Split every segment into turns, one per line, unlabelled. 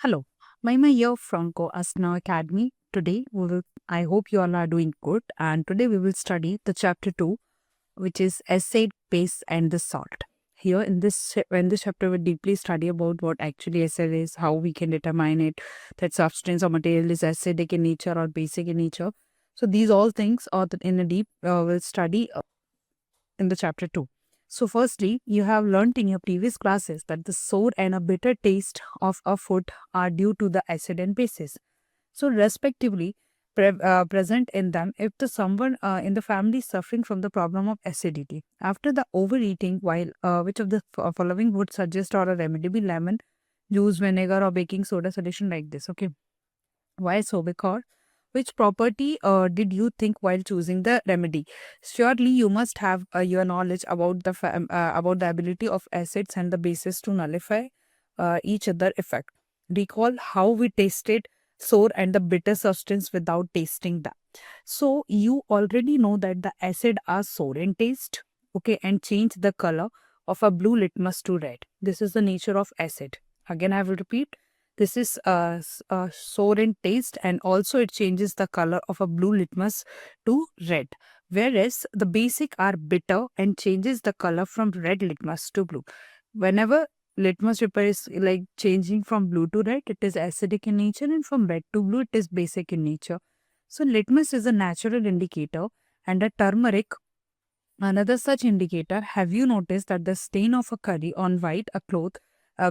Hello, Maima here from Asna Academy. I hope you all are doing good, and today we will study the chapter 2, which is acid, base, and the salt. Here in this chapter, we deeply study about what actually acid is, how we can determine it, that substance or material is acidic in nature or basic in nature. So these all things are in a deep we'll study in the chapter 2. So, firstly, you have learnt in your previous classes that the sour and a bitter taste of a food are due to the acid and bases. So, respectively, present in them if the someone in the family is suffering from the problem of acidity. After the overeating, while which of the following would suggest or a remedy be lemon, juice, vinegar, or baking soda solution like this? Okay. Why so? Because which property did you think while choosing the remedy? Surely you must have your knowledge about about the ability of acids and the bases to nullify each other effect. Recall how we tasted sour and the bitter substance without tasting that. So you already know that the acid are sour in taste, okay, and change the color of a blue litmus to red. This is the nature of acid. Again, I will repeat. This is sour in taste, and also it changes the color of a blue litmus to red. Whereas the basic are bitter and changes the color from red litmus to blue. Whenever litmus paper is like changing from blue to red, it is acidic in nature, and from red to blue, it is basic in nature. So litmus is a natural indicator, and a turmeric another such indicator. Have you noticed that the stain of a curry on white a cloth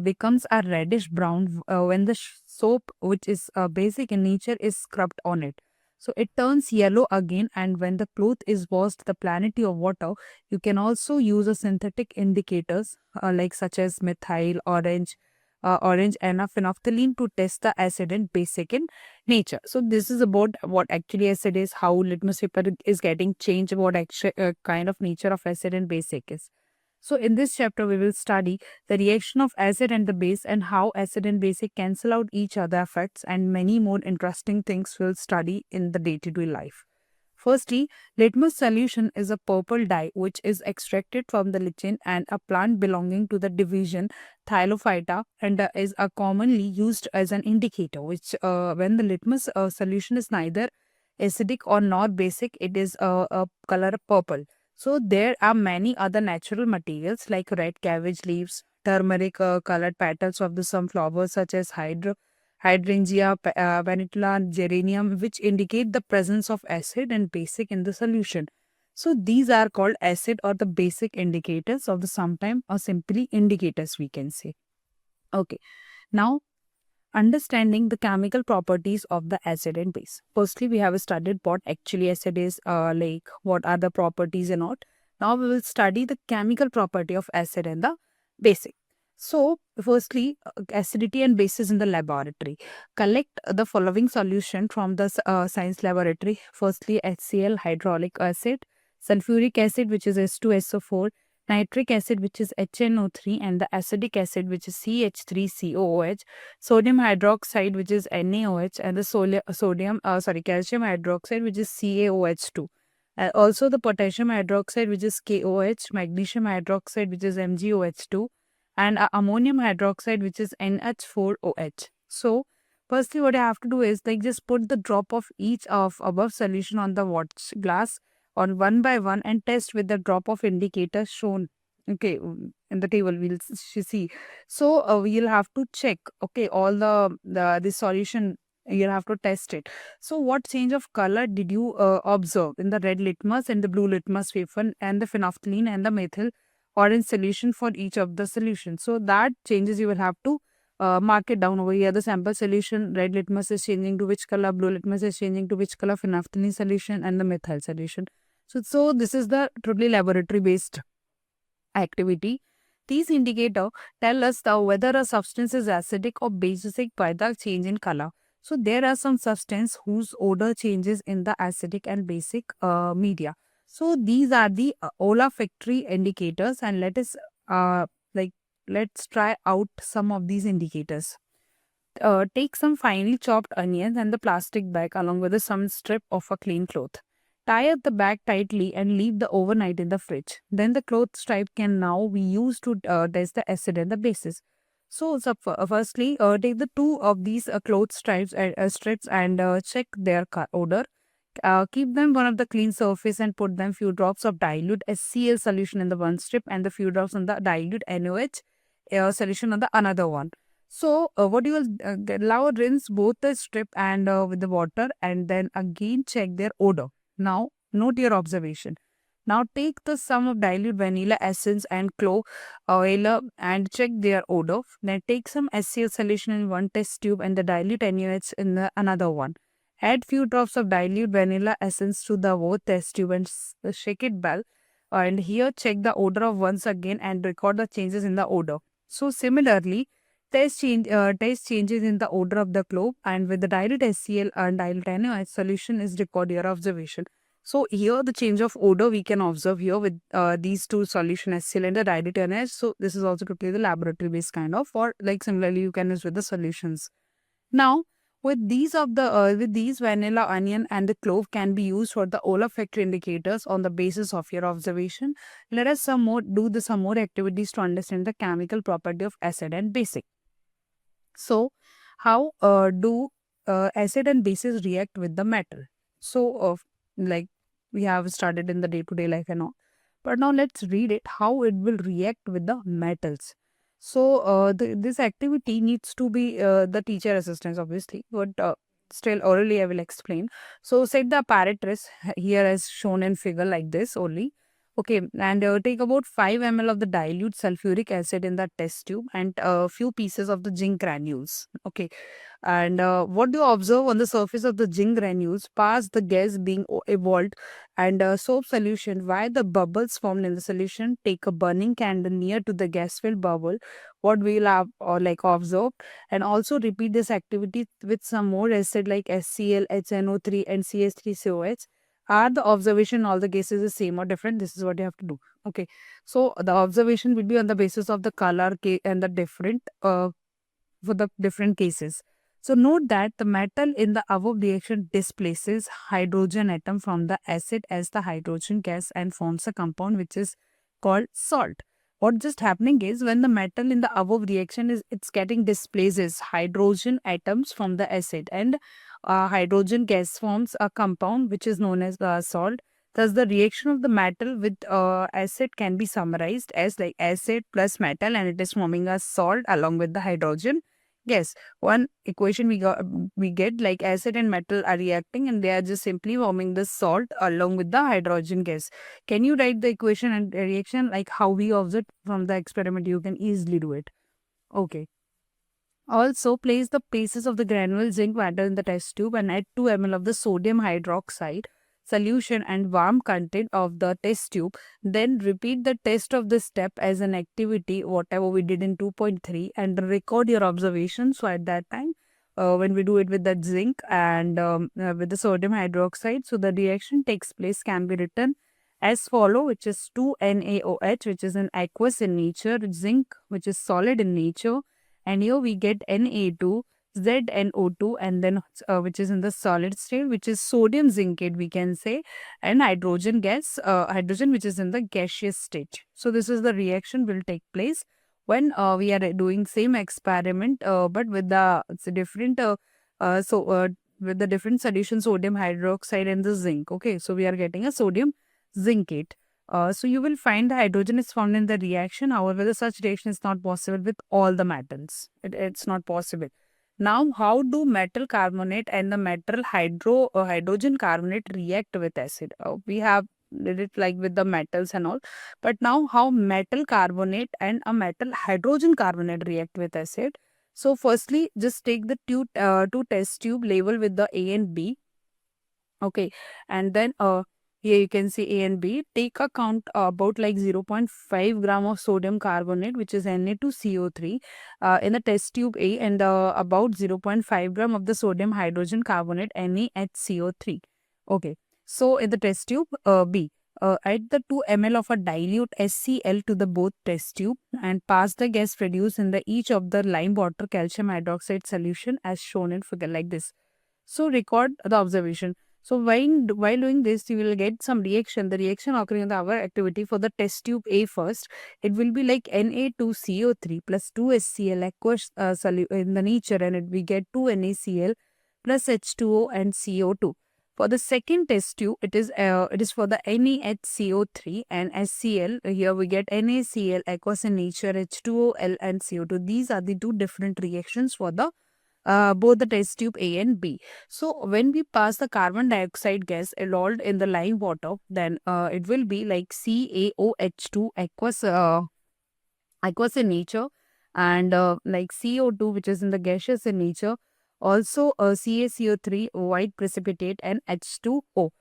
becomes a reddish brown when the soap, which is basic in nature, is scrubbed on it? So it turns yellow again, and when the cloth is washed the plenty of water, you can also use a synthetic indicators like such as methyl, orange and a phenolphthalein to test the acid and basic in nature. So this is about what actually acid is, how litmus paper is getting changed, what actual kind of nature of acid and basic is. So in this chapter, we will study the reaction of acid and the base and how acid and basic cancel out each other effects, and many more interesting things we'll study in the day-to-day life. Firstly, litmus solution is a purple dye which is extracted from the lichen and a plant belonging to the division Thylophyta, and is commonly used as an indicator which when the litmus solution is neither acidic or nor basic, it is a color purple. So there are many other natural materials like red cabbage leaves, turmeric colored petals of the some flowers such as hydrangea, Venetula, and geranium, which indicate the presence of acid and basic in the solution. So these are called acid or the basic indicators of the sometime, or simply indicators we can say. Okay. Now, understanding the chemical properties of the acid and base. Firstly, we have studied what actually acid is, like what are the properties and all. Now we will study the chemical property of acid and the basic. So, firstly, acidity and bases in the laboratory. Collect the following solution from the science laboratory. Firstly, HCl, hydraulic acid, sulfuric acid, which is S2SO4, nitric acid, which is HNO3, and the acidic acid, which is CH3COOH, sodium hydroxide, which is NaOH, and the calcium hydroxide, which is CaOH2. Also, the potassium hydroxide, which is KOH, magnesium hydroxide, which is MgOH2, and ammonium hydroxide, which is NH4OH. So, firstly, what I have to do is like just put the drop of each of above solution on the watch glass on one by one and test with the drop of indicator shown. Okay, in the table we'll see. So we'll have to check. Okay, all the solution. You'll have to test it. So, what change of color did you observe in the red litmus and the blue litmus paper and the phenolphthalein and the methyl orange solution for each of the solutions? So, that changes you will have to mark it down over here. The sample solution, red litmus is changing to which color, blue litmus is changing to which color, phenolphthalein solution, and the methyl solution. So this is the truly laboratory based activity. These indicators tell us whether a substance is acidic or basic by the change in color. So there are some substances whose odor changes in the acidic and basic media. So these are the olfactory indicators, and uh, like let's try out some of these indicators. Take some finely chopped onions and the plastic bag along with some strip of a clean cloth. Tie up the bag tightly and leave the overnight in the fridge. Then the cloth stripe can now be used to test the acid and the bases. So, firstly, take the two of these cloth strips and check their odor. Keep them one of the clean surface and put them few drops of dilute HCl solution in the one strip and the few drops on the dilute NOH solution on the another one. So what you will now rinse both the strip and with the water and then again check their odor. Now note your observation. Now take the sum of dilute vanilla essence and clove oil and check their odor. Then take some HCl solution in one test tube and the dilute NaOH in the another one. Add few drops of dilute vanilla essence to the both test tube and shake it well. And here check the odor of once again and record the changes in the odor. So similarly, taste changes in the odor of the clove and with the dilute HCl and dilute NaOH solution is record your observation. So here the change of odor we can observe here with these two solution HCl and the dilute NaOH. So this is also totally the laboratory based kind of, or like similarly you can use with the solutions. Now with these vanilla, onion and the clove can be used for the olfactory indicators on the basis of your observation. Let us some more activities to understand the chemical property of acid and basic. So how do acid and bases react with the metal? So like we have started in the day-to-day life and all, but now let's read it how it will react with the metals. So this activity needs to be the teacher assistance obviously, but still orally I will explain. So set the apparatus here as shown in figure like this only. Okay, and take about 5 ml of the dilute sulfuric acid in the test tube and a few pieces of the zinc granules. Okay, and what do you observe on the surface of the zinc granules past the gas being evolved and soap solution? Why the bubbles formed in the solution? Take a burning candle near to the gas filled bubble. What we will have or like observe, and also repeat this activity with some more acid like HCl, HNO3, and CH3COH. Are the observation all the cases the same or different? This is what you have to do. Okay, so the observation will be on the basis of the color and the different for the different cases. So note that the metal in the above reaction displaces hydrogen atom from the acid as the hydrogen gas and forms a compound which is called salt. What just happening is when the metal in the above reaction is it's getting displaces hydrogen atoms from the acid and hydrogen gas forms a compound which is known as salt. Thus, the reaction of the metal with acid can be summarized as like acid plus metal and it is forming a salt along with the hydrogen. Yes, one equation we get like acid and metal are reacting and they are just simply forming the salt along with the hydrogen gas. Can you write the equation and reaction like how we observe from the experiment? You can easily do it. Okay. Also, place the pieces of the granule zinc water in the test tube and add 2 ml of the sodium hydroxide solution and warm content of the test tube. Then repeat the test of this step as an activity, whatever we did in 2.3, and record your observations. So at that time, when we do it with the zinc and with the sodium hydroxide, so the reaction takes place can be written as follow, which is 2NaOH, which is an aqueous in nature, zinc, which is solid in nature, and here we get Na2, ZNO2, and then which is in the solid state, which is sodium zincate we can say, and hydrogen gas, hydrogen which is in the gaseous state. So this is the reaction will take place when we are doing same experiment, but with the different with the different solution sodium hydroxide and the zinc. Okay, so we are getting a sodium zincate. So you will find the hydrogen is found in the reaction. However, the such reaction is not possible with all the metals. It's not possible. Now, how do metal carbonate and the metal hydrogen carbonate react with acid? We have did it like with the metals and all. But now, how metal carbonate and a metal hydrogen carbonate react with acid? So, firstly, just take the two test tube label with the A and B. Okay, and then here you can see A and B. Take a count about like 0.5 gram of sodium carbonate, which is Na2CO3, in the test tube A, and about 0.5 gram of the sodium hydrogen carbonate, NaHCO3. Okay, so in the test tube B, add the 2 ml of a dilute HCl to the both test tube and pass the gas produced in the each of the lime water calcium hydroxide solution as shown in figure like this. So record the observation. So while doing this, you will get some reaction. The reaction occurring in the our activity for the test tube A first, it will be like Na2CO3 plus 2HCl aqueous in the nature, and we get 2NaCl plus H2O and CO2. For the second test tube, it is for the NaHCO3 and HCl. Here we get NaCl aqueous in nature, H2O, and CO2. These are the two different reactions for the both the test tube A and B. So when we pass the carbon dioxide gas dissolved in the lime water, then it will be like CaOH2 aqueous in nature, and like CO2, which is in the gaseous in nature, also CaCO3 white precipitate, and H2O,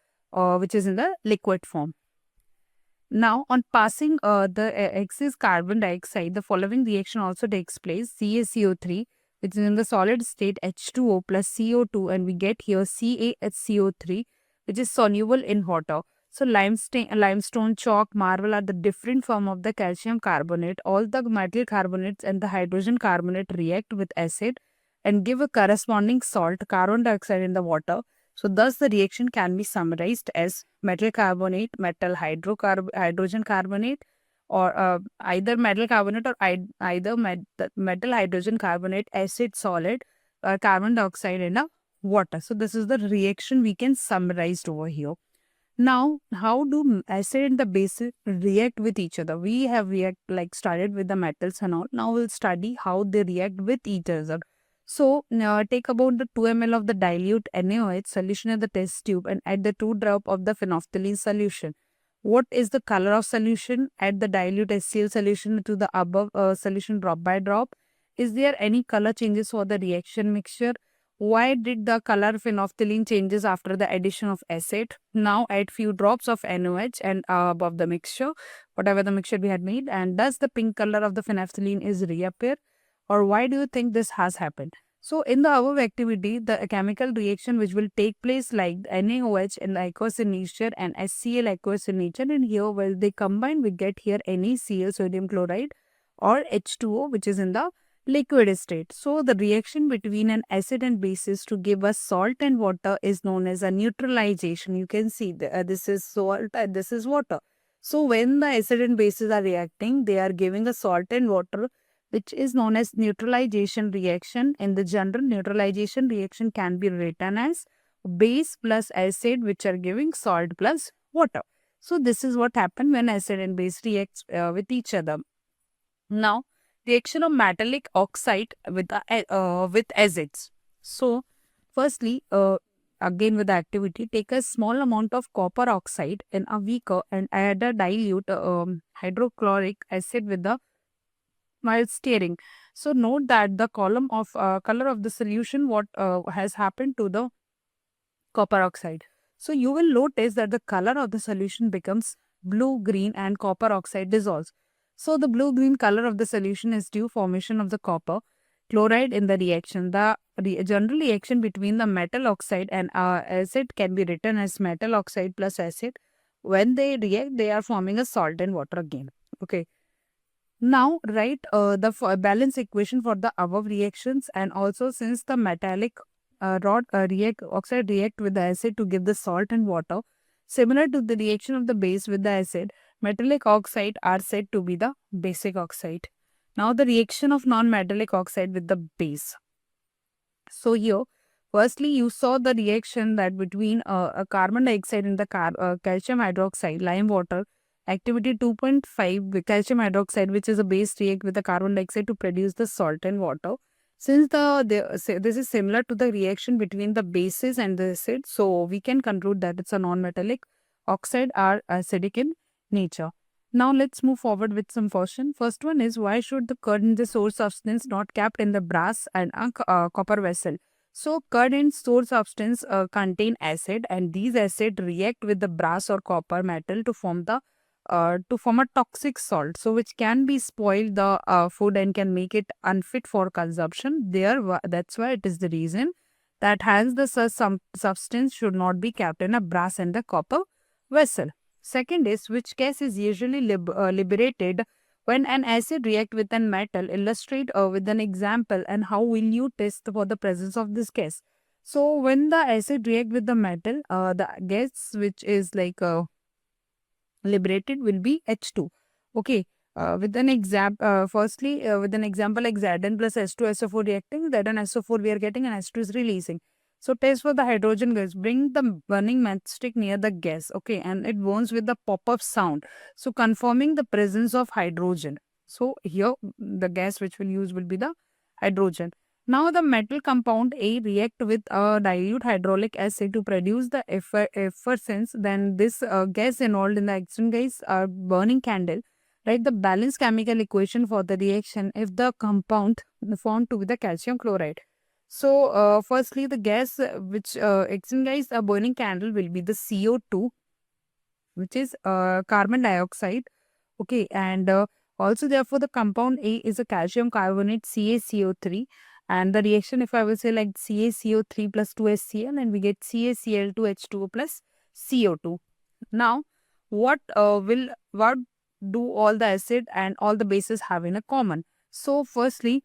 which is in the liquid form. Now, on passing the excess carbon dioxide, the following reaction also takes place. CaCO3, which is in the solid state, H2O plus CO2, and we get here CaHCO3, which is soluble in water. So, limestone, chalk, marble are the different form of the calcium carbonate. All the metal carbonates and the hydrogen carbonate react with acid and give a corresponding salt, carbon dioxide in the water. So thus the reaction can be summarized as metal carbonate, hydrogen carbonate, or either metal carbonate or either metal hydrogen carbonate, acid solid, carbon dioxide in a water. So this is the reaction we can summarize over here. Now, how do acid and the base react with each other? We have started with the metals and all. Now we'll study how they react with each other. So, take about the 2 ml of the dilute NaOH solution in the test tube and add the 2 drop of the phenolphthalein solution. What is the color of solution? Add the dilute HCl solution to the above solution drop by drop. Is there any color changes for the reaction mixture? Why did the color phenolphthalein changes after the addition of acid? Now add few drops of NaOH and above the mixture, whatever the mixture we had made. And does the pink color of the phenolphthalein is reappear? Or why do you think this has happened? So in the above activity, the chemical reaction which will take place like NaOH in the aqueous in nature and HCl aqueous in nature, and here while they combine, we get here NaCl sodium chloride or H2O, which is in the liquid state. So the reaction between an acid and bases to give us salt and water is known as a neutralization. You can see this is salt and this is water. So when the acid and bases are reacting, they are giving a salt and water, which is known as neutralization reaction. In the general, neutralization reaction can be written as base plus acid, which are giving salt plus water. So this is what happens when acid and base reacts with each other. Now, reaction of metallic oxide with acids. So, firstly, again with the activity, take a small amount of copper oxide in a beaker and add a dilute hydrochloric acid with the while stirring. So note that the column of color of the solution, what has happened to the copper oxide. So you will notice that the color of the solution becomes blue, green, and copper oxide dissolves. So the blue-green color of the solution is due formation of the copper chloride in the reaction. The general reaction between the metal oxide and acid can be written as metal oxide plus acid. When they react, they are forming a salt and water again. Okay. Now write the balance equation for the above reactions, and also since the metallic oxide react with the acid to give the salt and water, similar to the reaction of the base with the acid, metallic oxide are said to be the basic oxide. Now the reaction of non-metallic oxide with the base. So here, firstly you saw the reaction that between a carbon dioxide and the calcium hydroxide, lime water, activity 2.5 with calcium hydroxide, which is a base, react with the carbon dioxide to produce the salt and water. Since this is similar to the reaction between the bases and the acid, so we can conclude that it's a non-metallic oxide are acidic in nature. Now let's move forward with some question. First one is, why should the curd in the source substance not kept in the brass and copper vessel? So curd and source substance contain acid, and these acid react with the brass or copper metal to form a toxic salt, so which can be spoil the food and can make it unfit for consumption. That's why it is the reason that hence the substance should not be kept in a brass and the copper vessel. Second is, which gas is usually liberated when an acid react with a metal? Illustrate with an example, and how will you test for the presence of this gas? So when the acid react with the metal, the gas which is like liberated will be H2. Okay. With an firstly, with an example like Zn plus H2SO4 reacting, Zn SO4 we are getting and H2 is releasing. So test for the hydrogen gas. Bring the burning matchstick near the gas, okay, and it burns with the pop-up sound. So confirming the presence of hydrogen. So here the gas which we'll use will be the hydrogen. Now the metal compound A react with a dilute hydraulic acid to produce the effervescence. Then this gas involved in the action gas are burning candle. Right, the balanced chemical equation for the reaction if the compound formed to be the calcium chloride. So firstly, the gas which action gas a burning candle will be the CO2, which is carbon dioxide. Okay, and also therefore the compound A is a calcium carbonate CaCO3, and the reaction if I will say like CaCO3 plus 2HCl, and we get CaCl2H2O plus CO2. Now, what do all the acid and all the bases have in a common? So firstly,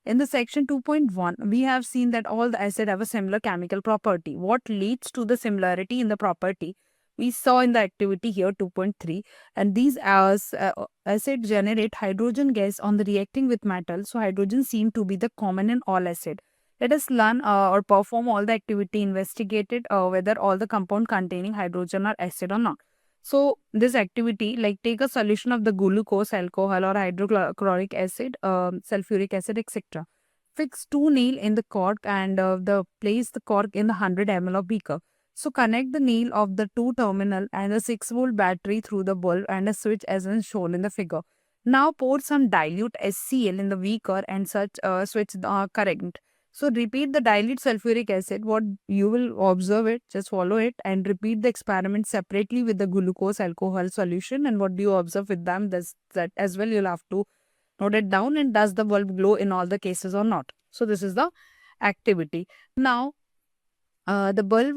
in the section 2.1, we have seen that all the acid have a similar chemical property. What leads to the similarity in the property? We saw in the activity here 2.3, and these acid generate hydrogen gas on the reacting with metal. So hydrogen seem to be the common in all acid. Let us learn or perform all the activity investigated whether all the compound containing hydrogen are acid or not. So this activity, like take a solution of the glucose, alcohol or hydrochloric acid, sulfuric acid, etc. Fix two nail in the cork and place the cork in the 100 ml of beaker. So connect the nail of the two terminal and the 6-volt battery through the bulb and a switch as is shown in the figure. Now pour some dilute HCl in the beaker and such switch the current. So repeat the dilute sulfuric acid. What you will observe it, just follow it and repeat the experiment separately with the glucose alcohol solution. And what do you observe with them? That as well you'll have to note it down. And does the bulb glow in all the cases or not? So this is the activity. Now the bulb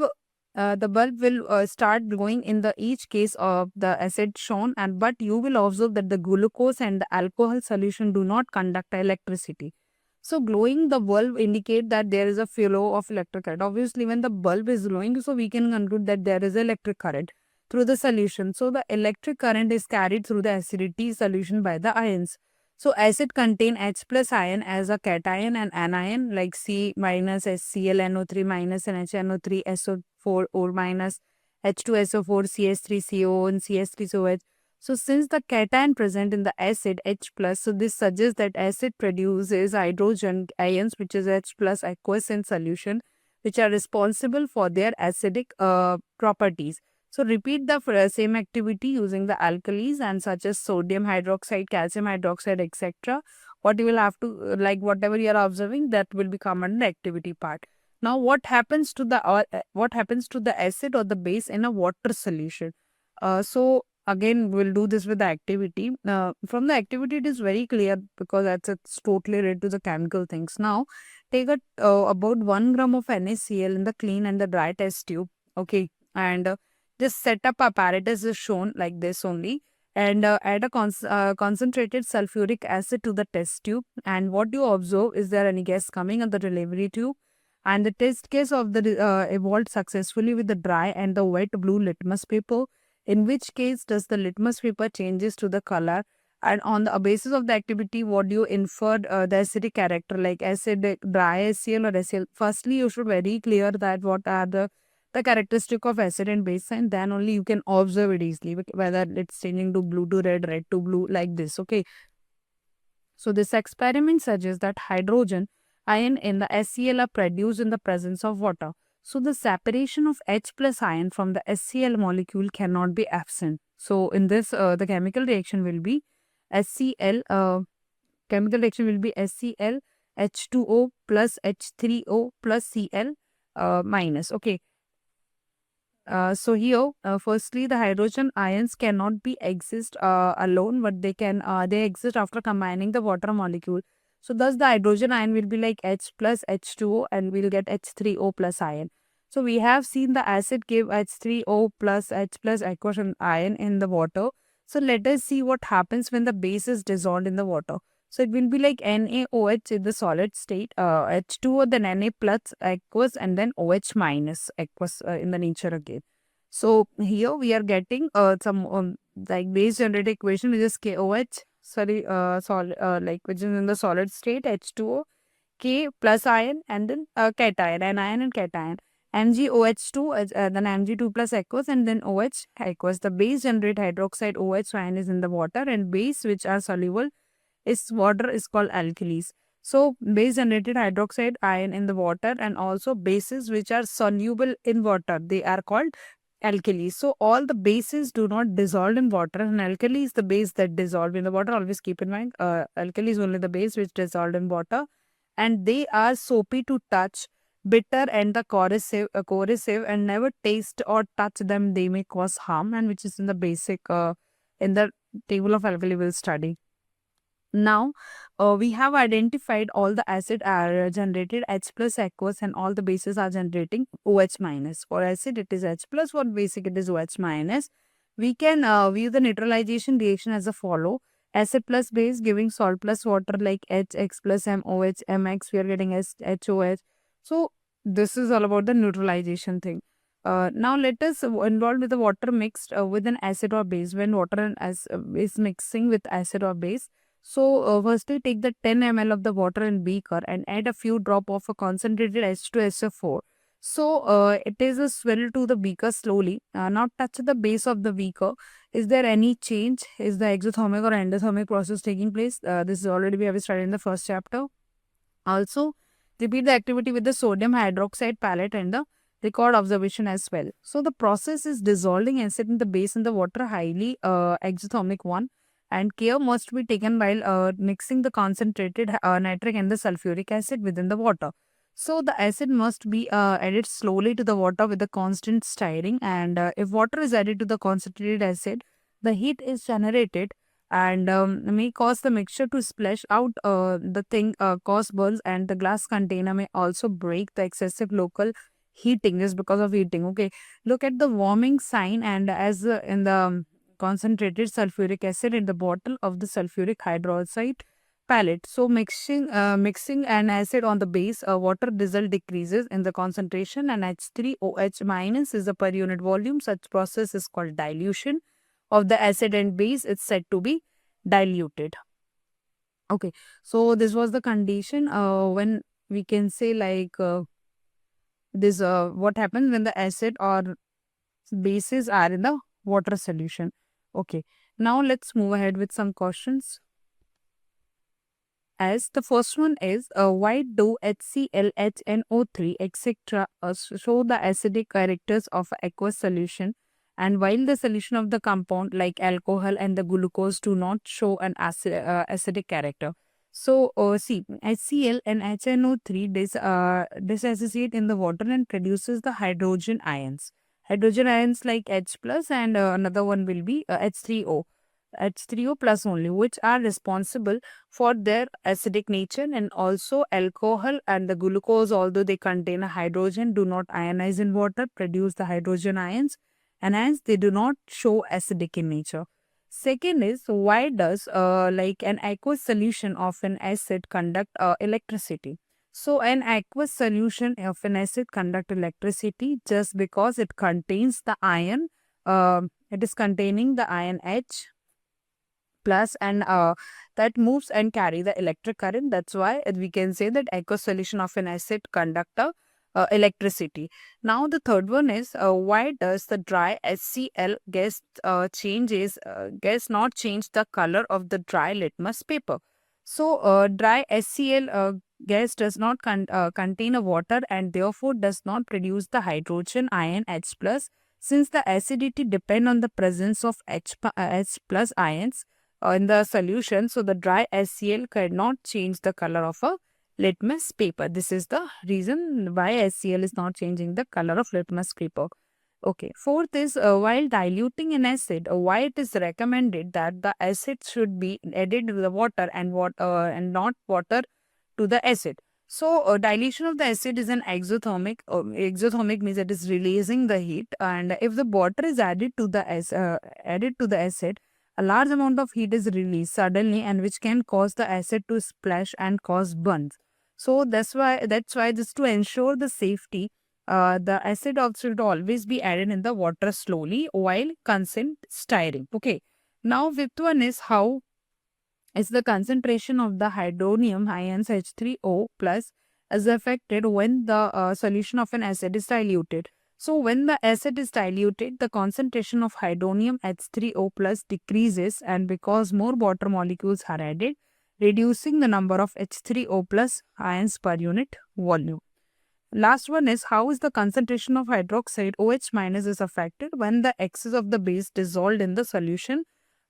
will start glowing in the each case of the acid shown, and but you will observe that the glucose and the alcohol solution do not conduct electricity. So glowing the bulb indicate that there is a flow of electric current. Obviously, when the bulb is glowing, so we can conclude that there is electric current through the solution. So the electric current is carried through the acidity solution by the ions. So acid contain H plus ion as a cation and anion like C minus HClNO3 minus and HNO3 SO4 or minus H2SO4 CH3CO and CH3COH. So since the cation present in the acid H plus, so this suggests that acid produces hydrogen ions which is H plus aqueous in solution, which are responsible for their acidic properties. So repeat the same activity using the alkalis and such as sodium hydroxide, calcium hydroxide, etc. What you will have to like whatever you are observing that will become an activity part. Now what happens to the acid or the base in a water solution? So again we'll do this with the activity. From the activity it is very clear because it's totally related to the chemical things. Now take about 1 gram of NaCl in the clean and the dry test tube. Okay, and just set up apparatus is shown like this only, and add a concentrated sulfuric acid to the test tube. And what you observe is there any gas coming on the delivery tube, and the test case of the evolved successfully with the dry and the wet blue litmus paper. In which case does the litmus paper changes to the color, and on the basis of the activity what you inferred the acidic character like acid, dry HCl or HCl. Firstly you should very clear that what are the characteristic of acid and base, and then only you can observe it easily whether it's changing to blue to red to blue like this. Okay, so this experiment suggests that hydrogen ion in the HCl are produced in the presence of water. So the separation of H plus ion from the HCl molecule cannot be absent. So in this the chemical reaction will be HCl H2O plus H3O plus Cl minus. Okay, so here, firstly, the hydrogen ions cannot be exist alone, but they exist after combining the water molecule. So thus the hydrogen ion will be like H plus H2O and we'll get H3O plus ion. So we have seen the acid give H3O plus H plus aqueous ion in the water. So let us see what happens when the base is dissolved in the water. So it will be like NaOH in the solid state, H2O, then Na plus aqueous, and then OH minus aqueous in the nature again. So here we are getting some like base generated equation, which is KOH, like which is in the solid state, H2O, K plus ion, and then cation, anion and cation. MgOH2, then Mg2 plus aqueous, and then OH aqueous. The base generate hydroxide OH ion is in the water, and base which are soluble is water is called alkalis. So base generated hydroxide ion in the water, and also bases which are soluble in water, they are called alkalis. So all the bases do not dissolve in water, and alkali is the base that dissolve in the water. Always keep in mind, alkali is only the base which dissolved in water, and they are soapy to touch, bitter and the corrosive, and never taste or touch them, they may cause harm, and which is in the basic in the table of alkali we'll study. Now, we have identified all the acid are generated H plus aqueous, and all the bases are generating OH minus. For acid, it is H plus. For basic, it is OH minus. We can view the neutralization reaction as a follow. Acid plus base giving salt plus water, like HX plus MOH, MX, we are getting HOH. So, this is all about the neutralization thing. Now, let us involve with the water mixed with an acid or base. When water is mixing with acid or base, so firstly take the 10 ml of the water in beaker and add a few drop of a concentrated H2SO4. So it is a swirl to the beaker slowly. Now touch the base of the beaker. Is there any change? Is the exothermic or endothermic process taking place? This is already we have studied in the first chapter. Also, repeat the activity with the sodium hydroxide palette and the record observation as well. So the process is dissolving acid in the base in the water, highly exothermic one, and care must be taken while mixing the concentrated nitric and the sulfuric acid within the water. So the acid must be added slowly to the water with a constant stirring, and if water is added to the concentrated acid, the heat is generated and may cause the mixture to splash out, the thing cause burns, and the glass container may also break. The excessive local heating is because of heating. Okay, look at the warming sign, and as in the concentrated sulfuric acid in the bottle of the sulfuric hydroxide palette. So mixing an acid on the base, water dissolve decreases in the concentration, and H3OH minus is the per unit volume. Such process is called dilution of the acid and base. It's said to be diluted. Okay, so this was the condition when we can say like this what happens when the acid or bases are in the water solution. Okay, now let's move ahead with some questions. As the first one is, why do HCl, HNO3, etc. Show the acidic characters of aqueous solution, and while the solution of the compound like alcohol and the glucose do not show an acidic character? So, see, HCl and HNO3 disassociate in the water and produces the hydrogen ions. Hydrogen ions like H plus, and another one will be H3O. H3O plus only, which are responsible for their acidic nature, and also alcohol and the glucose, although they contain a hydrogen, do not ionize in water, produce the hydrogen ions, and hence they do not show acidic in nature. Second is, why does like an aqueous solution of an acid conduct electricity? So an aqueous solution of an acid conduct electricity just because it contains the ion, it is containing the ion H plus, and that moves and carry the electric current. That's why we can say that aqueous solution of an acid conductor electricity. Now the third one is, why does the dry HCl gas gas not change the color of the dry litmus paper? So dry HCl gas does not contain a water, and therefore does not produce the hydrogen ion H plus, since the acidity depend on the presence of H plus ions in the solution. So the dry HCl cannot change the color of a litmus paper. This is the reason why HCl is not changing the color of litmus paper. Okay. Fourth is, while diluting an acid, why it is recommended that the acid should be added to the water and not water to the acid. So dilution of the acid is an exothermic. Exothermic means it is releasing the heat, and if the water is added to the acid, A large amount of heat is released suddenly and which can cause the acid to splash and cause burns. So that's why just to ensure the safety, the acid also should always be added in the water slowly while constant stirring. Okay. Now fifth one is how is the concentration of the hydronium ions H3O plus is affected when the solution of an acid is diluted. So when the acid is diluted, the concentration of hydronium H3O plus decreases, and because more water molecules are added, reducing the number of H3O plus ions per unit volume. Last one is how is the concentration of hydroxide OH minus is affected when the excess of the base dissolved in the solution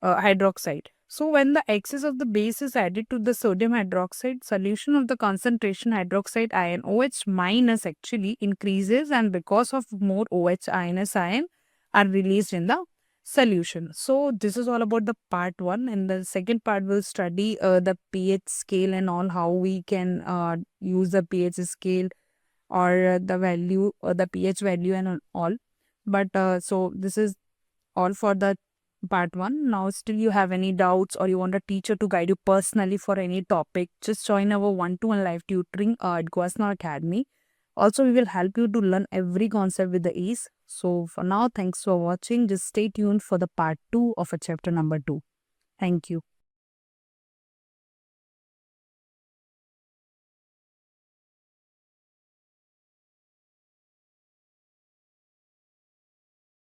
hydroxide. So when the excess of the base is added to the sodium hydroxide, solution of the concentration hydroxide ion OH minus actually increases, and because of more OH minus ion are released in the solution. So this is all about the part 1. In the second part we'll study the pH scale and all, how we can use the pH scale or the value or the pH value and all. But so this is all for the part 1. Now still you have any doubts or you want a teacher to guide you personally for any topic, just join our 1-to-1 live tutoring at Guasna Academy. Also, we will help you to learn every concept with the ease. So for now, thanks for watching. Just stay tuned for the part 2 of a chapter number 2. Thank you.